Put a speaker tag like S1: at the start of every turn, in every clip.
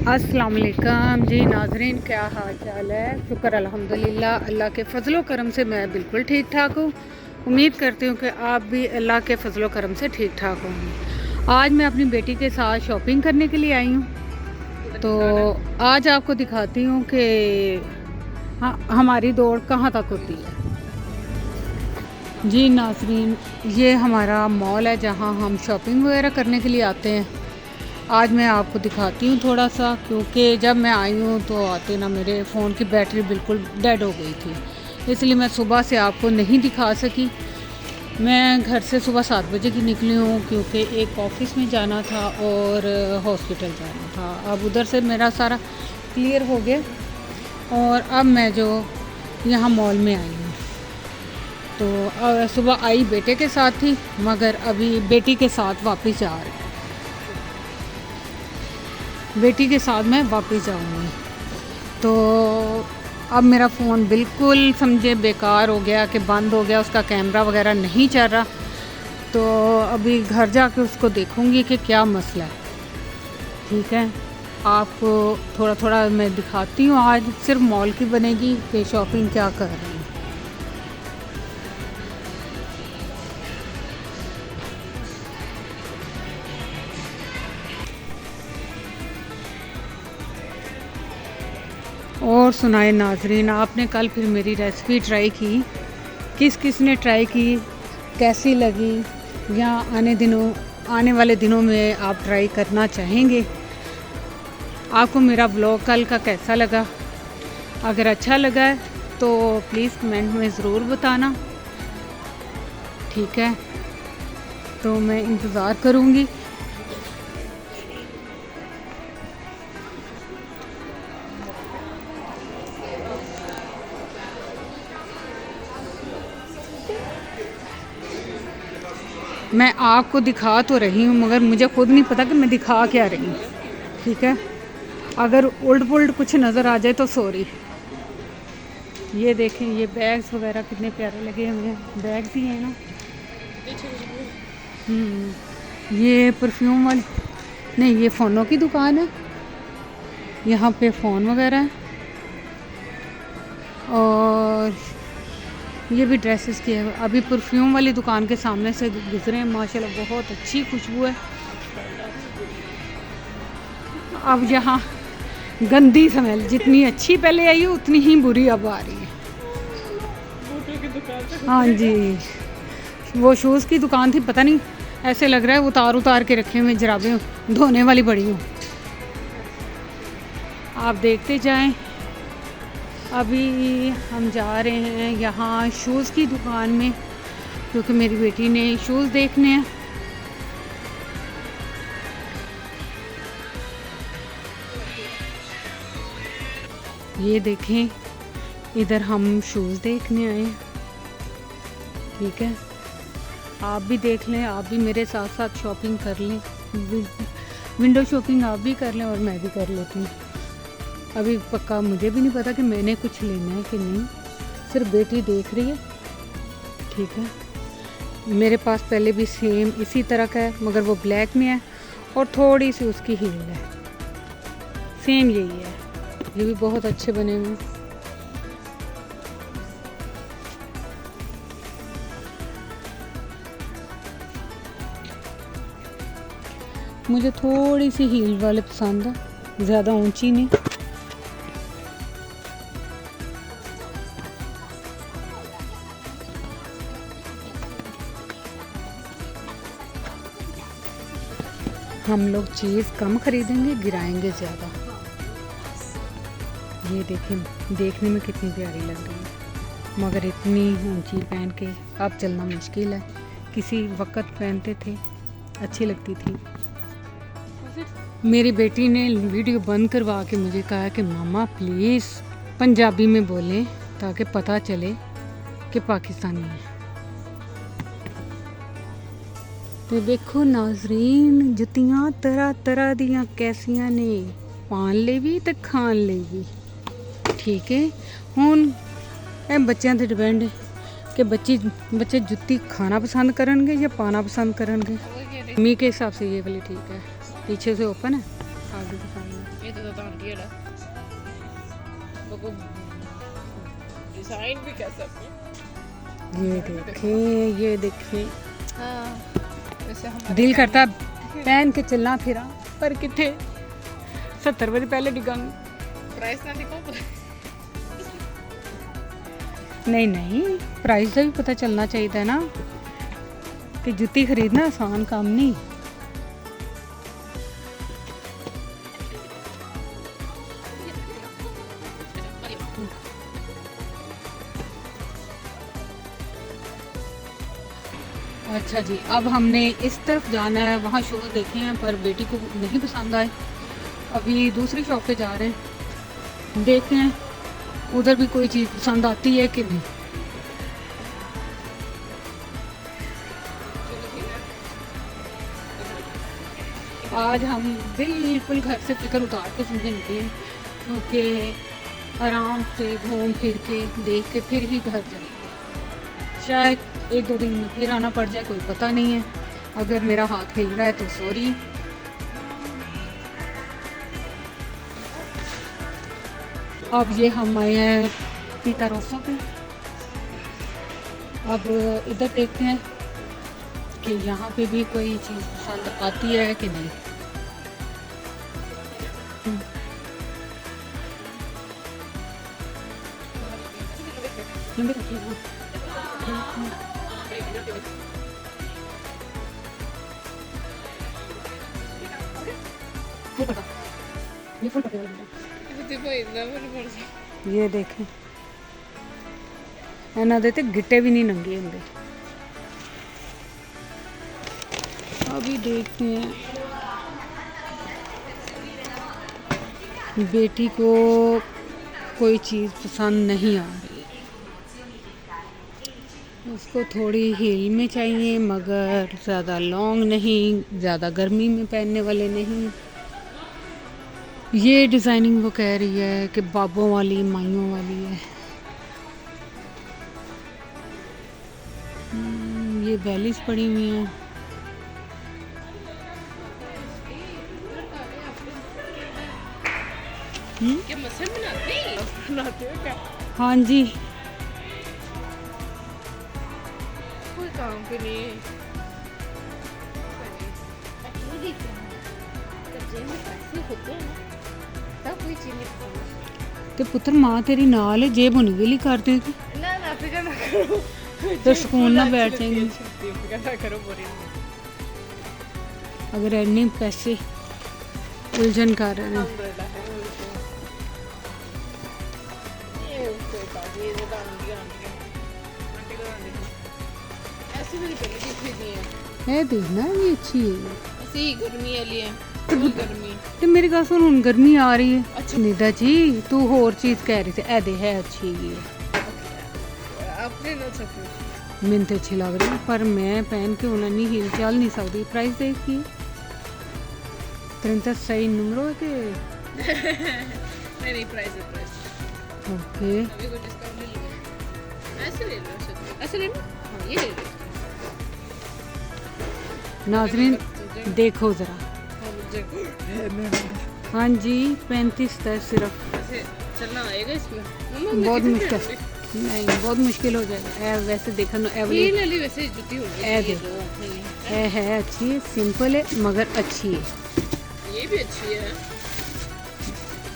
S1: अस्सलाम वालेकुम जी नाज़रीन, क्या हाल चाल है। शुक्र अल्हम्दुलिल्लाह, अल्लाह के फ़ज़लो करम से मैं बिल्कुल ठीक ठाक हूँ। उम्मीद करती हूँ कि आप भी अल्लाह के फ़ज़लो करम से ठीक ठाक होंगे। आज मैं अपनी बेटी के साथ शॉपिंग करने के लिए आई हूँ, तो आज आपको दिखाती हूँ कि हमारी दौड़ कहाँ तक होती है। जी नाज़रीन, ये हमारा मॉल है जहाँ हम शॉपिंग वगैरह करने के लिए आते हैं। आज मैं आपको दिखाती हूँ थोड़ा सा, क्योंकि जब मैं आई हूँ तो आते ना मेरे फ़ोन की बैटरी बिल्कुल डेड हो गई थी, इसलिए मैं सुबह से आपको नहीं दिखा सकी। मैं घर से सुबह 7 बजे की निकली हूँ, क्योंकि एक ऑफ़िस में जाना था और हॉस्पिटल जाना था। अब उधर से मेरा सारा क्लियर हो गया और अब मैं जो यहाँ मॉल में आई हूँ, तो सुबह आई बेटे के साथ थी, मगर अभी बेटी के साथ वापस जा रही हूँ। बेटी के साथ मैं वापस जाऊंगी। तो अब मेरा फ़ोन बिल्कुल समझे बेकार हो गया कि बंद हो गया, उसका कैमरा वगैरह नहीं चल रहा। तो अभी घर जाके उसको देखूंगी कि क्या मसला है। ठीक है, आपको थोड़ा थोड़ा मैं दिखाती हूँ। आज सिर्फ मॉल की बनेगी कि शॉपिंग क्या कर रही हूँ। और सुनाए नाजरीन, आपने कल फिर मेरी रेसिपी ट्राई की, किस किस ने ट्राई की, कैसी लगी, या आने वाले दिनों में आप ट्राई करना चाहेंगे। आपको मेरा ब्लॉग कल का कैसा लगा? अगर अच्छा लगा है तो प्लीज़ कमेंट में ज़रूर बताना। ठीक है, तो मैं इंतज़ार करूँगी। मैं आपको दिखा तो रही हूँ, मगर मुझे खुद नहीं पता कि मैं दिखा क्या रही हूँ। ठीक है, अगर उल्ट पुल्ट कुछ नज़र आ जाए तो सॉरी। ये देखें, ये बैग्स वगैरह कितने प्यारे लगे हुए हैं। बैग्स ही हैं ना। ये परफ्यूम वाली नहीं, ये फ़ोनों की दुकान है। यहाँ पे फ़ोन वगैरह है और ये भी ड्रेसेस की है। अभी परफ्यूम वाली दुकान के सामने से गुजरे हैं, माशाल्लाह बहुत अच्छी खुशबू है। अब यहाँ गंदी स्मेल, जितनी अच्छी पहले आई है उतनी ही बुरी अब आ रही है। हाँ जी, वो शूज़ की दुकान थी, पता नहीं ऐसे लग रहा है उतार उतार के रखे हुए जराबें धोने वाली पड़ी हूँ। आप देखते जाएं। अभी हम जा रहे हैं यहाँ शूज़ की दुकान में, क्योंकि मेरी बेटी ने शूज़ देखने हैं। ये देखें, इधर हम शूज़ देखने आए। ठीक है, आप भी देख लें, आप भी मेरे साथ साथ शॉपिंग कर लें। विंडो शॉपिंग आप भी कर लें और मैं भी कर लेती हूँ। अभी पक्का मुझे भी नहीं पता कि मैंने कुछ लेना है कि नहीं, सिर्फ बेटी देख रही है। ठीक है, मेरे पास पहले भी सेम इसी तरह का है, मगर वो ब्लैक में है और थोड़ी सी उसकी हील है। सेम यही है, ये भी बहुत अच्छे बने हुए हैं। मुझे थोड़ी सी हील वाले पसंद है, ज़्यादा ऊंची नहीं। हम लोग चीज़ कम खरीदेंगे, गिराएंगे ज़्यादा। ये देखें, देखने में कितनी प्यारी लग रही है, मगर इतनी ऊंची पहन के अब चलना मुश्किल है। किसी वक्त पहनते थे, अच्छी लगती थी। मेरी बेटी ने वीडियो बंद करवा के मुझे कहा कि मामा प्लीज़ पंजाबी में बोलें ताकि पता चले कि पाकिस्तानी है। तो देखो नाजरीन, जुतियाँ तरह तरह दियाँ कैसियाँ ने, पान ले भी तो खान ले भी। ठीक है, हुण ਇਹ ਬੱਚਿਆਂ ਤੇ डिपेंड है कि बच्चे जुत्ती खाना पसंद करेंगे या पाना पसंद करेंगे। मम्मी के हिसाब से ये वाली ठीक है, पीछे से ओपन है, आगे से
S2: ये तो आंटी है वो डिजाइन भी कैसा है।
S1: ये देखे
S2: हाँ वैसे हम
S1: दिल करता पहन के चलना फिरा पर किथे 70 वारी पहले डिगांगे।
S2: प्राइस ना दिखो
S1: नहीं प्राइस का भी पता चलना चाहिए ना कि जुत्ती खरीदना आसान काम नहीं। अच्छा जी, अब हमने इस तरफ जाना है, वहाँ शूज़ देखे हैं पर बेटी को नहीं पसंद आए। अभी दूसरी शॉप पे जा रहे हैं, देखते हैं उधर भी कोई चीज़ पसंद आती है कि नहीं। आज हम बिल्कुल घर से फिक्र उतार के समझे निकले हैं, क्योंकि आराम से घूम फिर के देख के फिर ही घर जाए। शायद 1-2 दिन में फिर आना पड़ जाए, कोई पता नहीं है। अगर मेरा हाथ हिल रहा है तो सॉरी। अब ये हम आए हैं पीटा रोसा पे। अब इधर देखते हैं कि यहाँ पे भी कोई चीज़ पसंद आती है कि नहीं। ये देखें इन्हों दे ते गिट्टे भी नहीं नंगे होंगे। अभी देखते हैं बेटी को कोई चीज़ पसंद नहीं आ रही, उसको थोड़ी हील में चाहिए मगर ज़्यादा लॉन्ग नहीं, ज़्यादा गर्मी में पहनने वाले नहीं। ये डिज़ाइनिंग वो कह रही है कि बाबों वाली माइयों वाली है। ये बेलीज पड़ी हुई हैं।
S2: क्या मसल बनाते हो क्या?
S1: हाँ जी,
S2: कोई काम के लिए कोई चीज नहीं।
S1: ते पुत्र माँ तेरी नाल है, जेब होने के लिए कर देगी
S2: ना फिक्र ना करो
S1: तो सुकून ना बैठ जाएंगे।
S2: फिक्र ना करो बोरी
S1: अगर इतने पैसे उलझन कर रहे हैं।
S2: अम्ब्रेला है ये कोई बात नहीं, ये तो आंटी ऐसी मेरी पहले की खरीदी है।
S1: ये देखना भी अच्छी है।
S2: ऐसी गर्मी वाली है, फुल गर्मी।
S1: ते मेरी गल सुन, हुन गर्मी आ रही है।
S2: अच्छा
S1: निदा जी तू होर चीज कह रही थी, ए दे है अच्छी है,
S2: आपने ना सब
S1: मैंने तो अच्छी लग रही है पर मैं पहन के उन्हें नहीं हिल चल नहीं सकती। प्राइस देखिए 36 नंबर के
S2: नहीं प्राइस है प्राइस।
S1: ओके
S2: अभी कोई डिस्काउंट नहीं लिया, ऐसे ले लो ऐसे ले लो। हाँ ये ले लो।
S1: नाजरीन देखो ज़रा।
S2: हाँ मुझे
S1: हाँ जी 35 तक सिर्फ।
S2: ऐसे चलना आएगा इसमें
S1: बहुत मुश्किल, नहीं बहुत मुश्किल हो जाएगा। ए वैसे देखा ना
S2: ये ले ली वैसे जूती होगी
S1: ए दे है अच्छी है, सिंपल है मगर अच्छी है,
S2: ये भी अच्छी है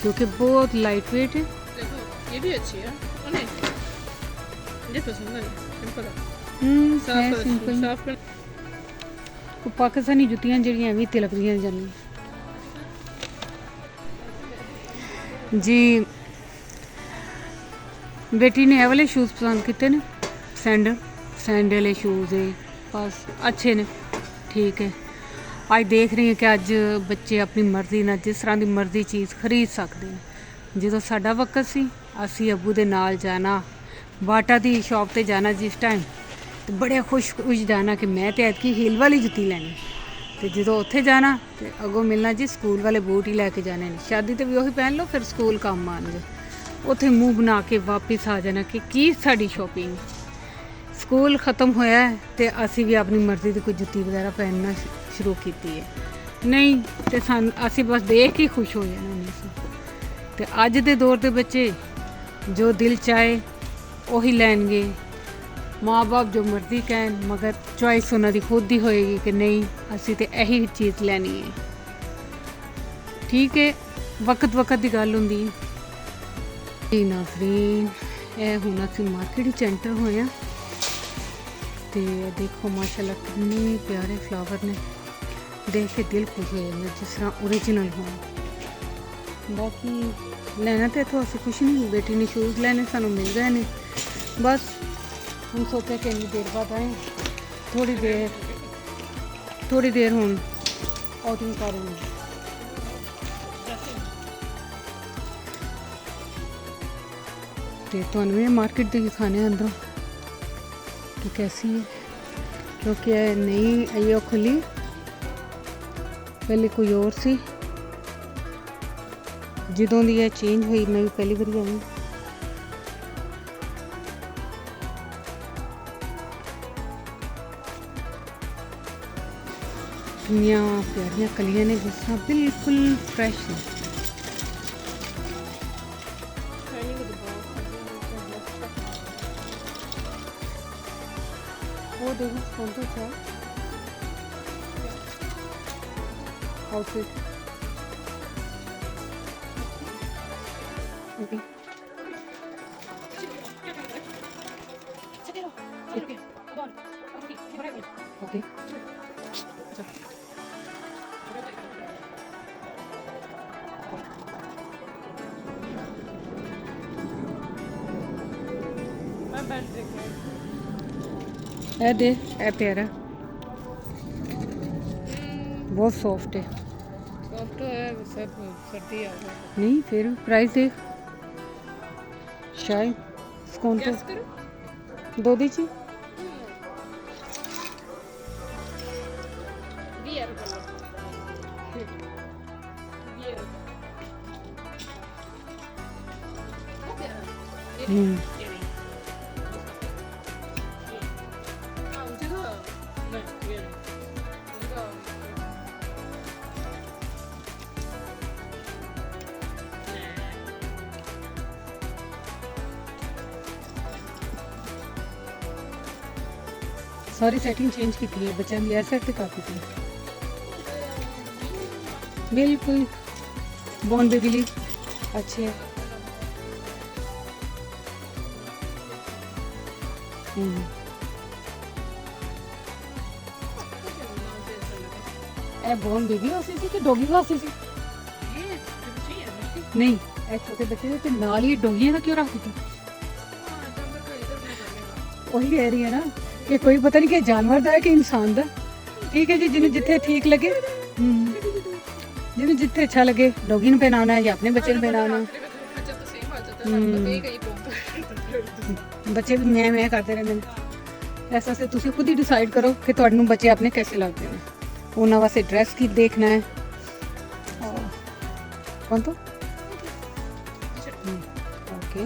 S1: क्योंकि बहुत लाइट वेट है।
S2: देखो ये भी अच्छी है नहीं मुझे पसंद है, सिंपल है।
S1: है सिंपल।
S2: साफ कर
S1: पाकिस्तानी जुत्तियां जड़ियां भी तिलक दियां जानी जी। बेटी ने ए वाले शूज़ पसंद किए ने, सैंडल शूज़ है बस अच्छे ने, ठीक है। आज देख रही हैं कि अज बच्चे अपनी मर्जी नाल जिस तरह की मर्जी चीज़ खरीद सकते हैं। जो साडा वक्त सी असी अबू दे नाल जाना बाटा दी शॉप ते जाना जिस टाइम, तो बड़े खुश जाना कि मैं तो ऐतकी हील वाली जुत्ती लैनी, तो जो उत्थे जाना तो अगों मिलना जी स्कूल वाले बूट ही लैके जाने। शादी तो भी वही पहन लो, फिर स्कूल काम आने, उत्थे मुँह बना के वापस आ जाना कि की साड़ी शॉपिंग। स्कूल ख़त्म होया है तो असी भी अपनी मर्जी की कोई जुत्ती वगैरह पहनना शुरू की है। नहीं तो असी बस देख के खुश हो जाना नहीं। तो अज के दौर के बच्चे जो दिल चाहे वही लैनगे, माँ बाप जो मर्जी कहन, मगर चॉइस उन्होंने खुद ही होएगी कि नहीं असी तो यही चीज़ लैनी है। ठीक है, वक्त वक्त की गल होंदी। जी नाज़रीन, यह हुण असीं मार्केट च एंटर होए हैं ते देखो माशाल्लाह कितने प्यारे फ्लावर ने, देख के दिल खुश हो जाता जिस तरह ओरिजिनल हो। बाकी लेना तो इतों असं कुछ नहीं, बेटी ने शूज़ लेने सानू मिल गए ने, बस हम सोचा कि इन्नी देर बाद आए, थोड़ी देर हुण आउटिंग करेंगे। तो तुहानू ये मार्केट दिखाने अंदरों कि कैसी है, क्योंकि नई आइयो खुली, पहले कोई और सी, जदों दी ये चेंज हुई मैं भी पहली बार आई। कितनियां प्यारियां कलियां ने, जिस तरह बिल्कुल फ्रेश है। वो देखो कौन सा अच्छा आउटफिट। ओके ओके ए दे, ए प्यारा, बहुत सॉफ्ट है।
S2: सॉफ्ट है, सब सर्दी आ गई।
S1: नहीं फिर प्राइस देख, शायद कौन तो
S2: गैस करो।
S1: दो दी ची
S2: VR कलर। VR।
S1: हम्म सारी सेटिंग चेंज की है, बच्चा भी ऐसा तो काफ़ी थी बिल्कुल बॉन्ड बेबी ली अच्छे है। ए बॉन्ड बेबी वास्ते सी कि डॉगी वास्ते सी? नहीं ए छोटे बच्चे ते नाल ही डॉगियां का क्यों रख दिया? वही कह रही है ना कि कोई पता नहीं कि जानवर दा है कि इंसान दा। ठीक है जी, जिन्हें जिथे ठीक लगे, जिन्हें जिथे अच्छा लगे, डॉगी ने पहनाना है या अपने बच्चे ने पहनाना। बच्चे भी मैं करते रहते हैं, ऐसा से तुसी खुद ही डिसाइड करो कि तुहानू बच्चे अपने कैसे लगते हैं। उन्होंने वास्ते ड्रेस की देखना है। कौन तो ओके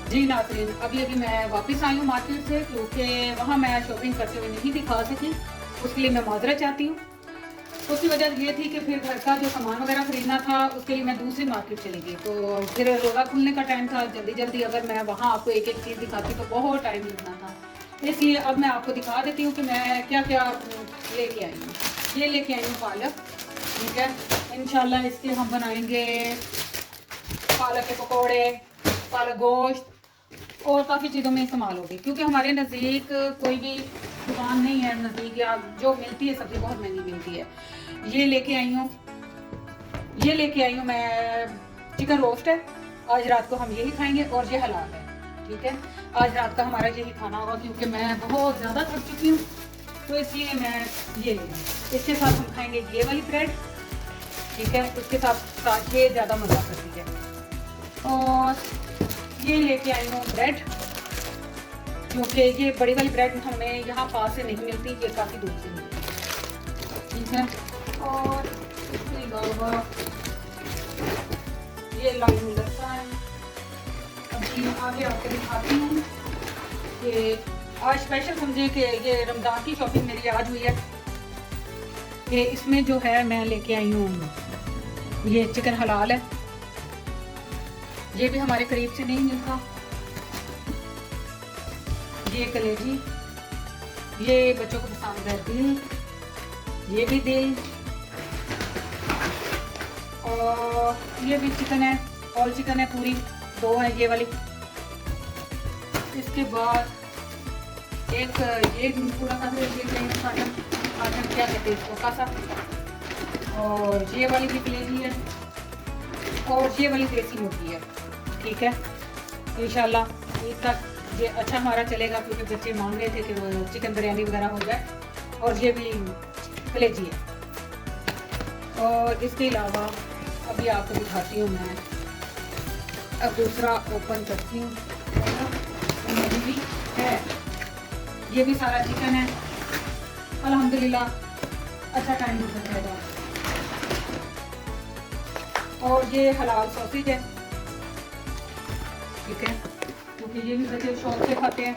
S1: जी नाज़रीन, अभी मैं वापस आई हूँ मार्केट से, क्योंकि वहाँ मैं शॉपिंग करते हुए नहीं दिखा सकी, उसके लिए मैं माजरत चाहती हूँ। उसकी वजह ये थी कि फिर घर का जो सामान वगैरह खरीदना था उसके लिए मैं दूसरी मार्केट चली गई, तो फिर रोज़ा खुलने का टाइम था, जल्दी अगर मैं वहाँ आपको एक एक चीज़ दिखाती तो बहुत टाइम लगना था। इसलिए अब मैं आपको दिखा देती हूँ कि मैं क्या क्या लेके आई हूँ। ये लेके आई हूँ पालक, ठीक है, इंशाल्लाह इसके हम बनाएंगे पालक के पकौड़े, पालक गोश्त और काफ़ी चीज़ों में इस्तेमाल होगी, क्योंकि हमारे नज़दीक कोई भी दुकान नहीं है नज़दीक, या जो मिलती है सब्ज़ी बहुत महंगी मिलती है। ये लेके आई हूँ मैं चिकन रोस्ट है, आज रात को हम यही खाएंगे और ये हलाल है। ठीक है, आज रात का हमारा यही खाना होगा, क्योंकि मैं बहुत ज़्यादा थक चुकी हूँ, तो इसलिए मैं ये ले लूँ। इसके साथ हम खाएंगे ये वाली ब्रेड, ठीक है, उसके साथ ये ज़्यादा मज़ा करती है। और ये लेके आई हूँ ब्रेड, क्योंकि ये बड़ी वाली ब्रेड हमें यहाँ पास से नहीं मिलती, ये काफ़ी दूर से मिलती है। ठीक है, और इसके अलावा ये लाइन लगता है। अभी आगे आपको दिखाती हूँ कि आज स्पेशल समझे कि ये रमज़ान की शॉपिंग मेरी आज हुई है कि इसमें जो है मैं लेके आई हूँ, ये चिकन हलाल है, ये भी हमारे करीब से नहीं मिलता। ये कलेजी, ये बच्चों को पसंद है दिल, ये भी दिल, और ये भी चिकन है, ऑल चिकन है पूरी, 2 है ये वाली। इसके बाद एक ये पूरा का क्या कहते हैं इसको, कासा, और ये वाली भी कलेजी है, और ये वाली देसी मुर्गी है। ठीक है, इंशाल्लाह ईद तक ये अच्छा हमारा चलेगा क्योंकि बच्चे मांग रहे थे कि वो चिकन बिरयानी वगैरह हो जाए। और ये भी कलेजी है। और इसके अलावा अभी आपको दिखाती हूँ मैं, अब दूसरा ओपन करती हूँ, ये भी है, ये भी सारा चिकन है। अल्हम्दुलिल्लाह अच्छा टाइम गुजर जाएगा। और ये हलाल सॉसेज है, ठीक है, क्योंकि ये भी बच्चे शौक से खाते हैं।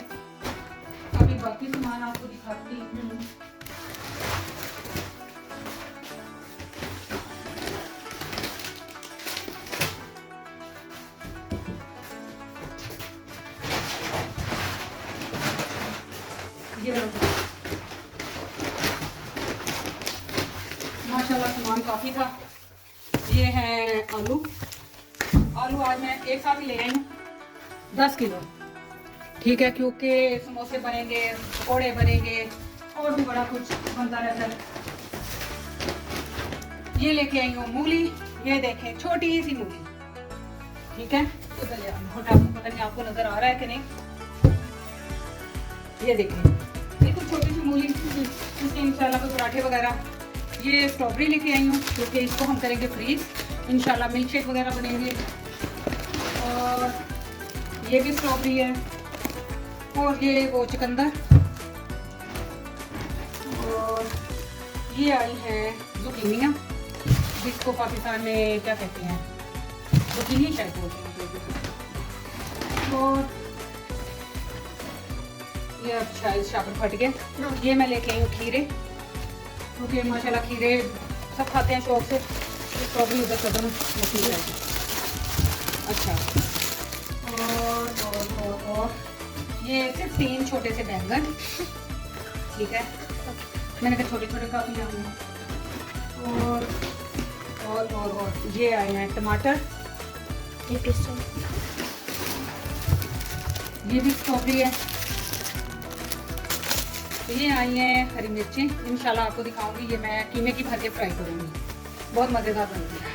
S1: अभी बाकी सामान आपको दिखाती हूँ। ये माशाल्लाह सामान काफ़ी था। ये है आलू, आलू आज मैं एक साथ ही ले आई हूँ 10 किलो। ठीक है, क्योंकि समोसे बनेंगे, पकौड़े बनेंगे, और भी बड़ा कुछ बनता रहता है। ये लेके आई हूँ मूली, ये देखें छोटी सी मूली। ठीक है, तो पता नहीं आपको नजर आ रहा है कि नहीं, ये देखें बिल्कुल छोटी सी मूली, इसके इंशाल्लाह कोई पराठे वगैरह। ये स्ट्रॉबेरी लेके आई हूँ क्योंकि इसको हम करेंगे फ्रीज, इंशाल्लाह मिल्क शेक वगैरह बनेंगे। और ये भी स्ट्रॉबेरी है, और ये वो चुकंदर, और ये आई है जुकीनियाँ, जिसको पाकिस्तान में क्या कहते हैं, जुकीनी शायद बोलते हैं। और ये अच्छा इस शापर फट गया। ये मैं लेके आई हूँ खीरे, क्योंकि माशाल्लाह खीरे सब खाते हैं शौक से। स्ट्रॉबेरी उधर कदम खीरे। अच्छा, और ये सिर्फ 3 छोटे से बैंगन। ठीक है, मैंने कहा छोटे छोटे काफ़ी आए। और ये आए हैं टमाटर, ये भी स्ट्रॉबेरी है। ये आई हैं हरी मिर्चें, इंशाल्लाह आपको दिखाऊंगी। ये मैं कीमे की भर के फ्राई करूँगी, बहुत मज़ेदार बनती है।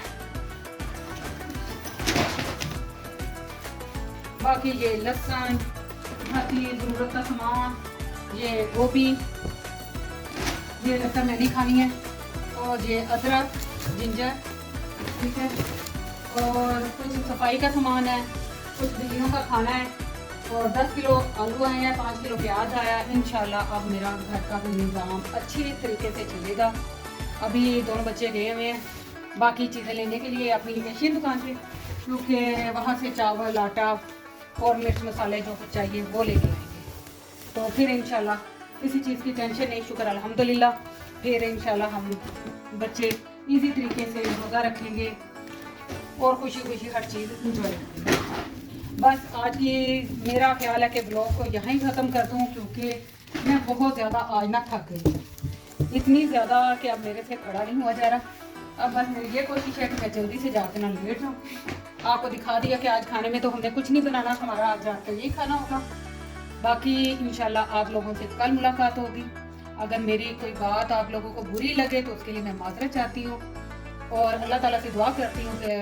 S1: बाकी ये लहसुन, बाकी ज़रूरत का सामान, ये गोभी, ये लगता है मैंने खानी है, और ये अदरक, जिंजर। ठीक है, और कुछ सफाई का सामान है, कुछ बिल्लियों का खाना है, और 10 किलो आलू आए हैं, 5 किलो प्याज आया। इंशाल्लाह अब मेरा घर का निज़ाम अच्छी तरीके से चलेगा। अभी दोनों बच्चे गए हुए हैं बाकी चीज़ें लेने के लिए अपनी एशियन दुकान पे, क्योंकि वहाँ से चावल, आटा और मिर्च मसाले जो कुछ चाहिए वो लेके आएंगे। तो फिर इंशाल्लाह किसी चीज़ की टेंशन नहीं, शुक्र अल्हम्दुलिल्लाह। फिर इंशाल्लाह हम बच्चे इजी तरीके से रोज़ा रखेंगे और खुशी खुशी हर चीज़ इंजॉय करेंगे। बस आज की मेरा ख्याल है कि ब्लॉग को यहाँ ही ख़त्म कर दूँ, क्योंकि मैं बहुत ज़्यादा आज ना थक गई, इतनी ज़्यादा कि अब मेरे से खड़ा नहीं हुआ जा रहा। अब बस मेरी ये कोशिश है कि मैं जल्दी से जाकर ना लेट जाऊँ। आपको दिखा दिया कि आज खाने में तो हमने कुछ नहीं बनाना, हमारा आज जाकर यही खाना होगा। बाकी इंशाल्लाह आप लोगों से कल मुलाकात होगी। अगर मेरी कोई बात आप लोगों को बुरी लगे तो उसके लिए मैं माजरत चाहती हूँ, और अल्लाह ताला से दुआ करती हूँ कि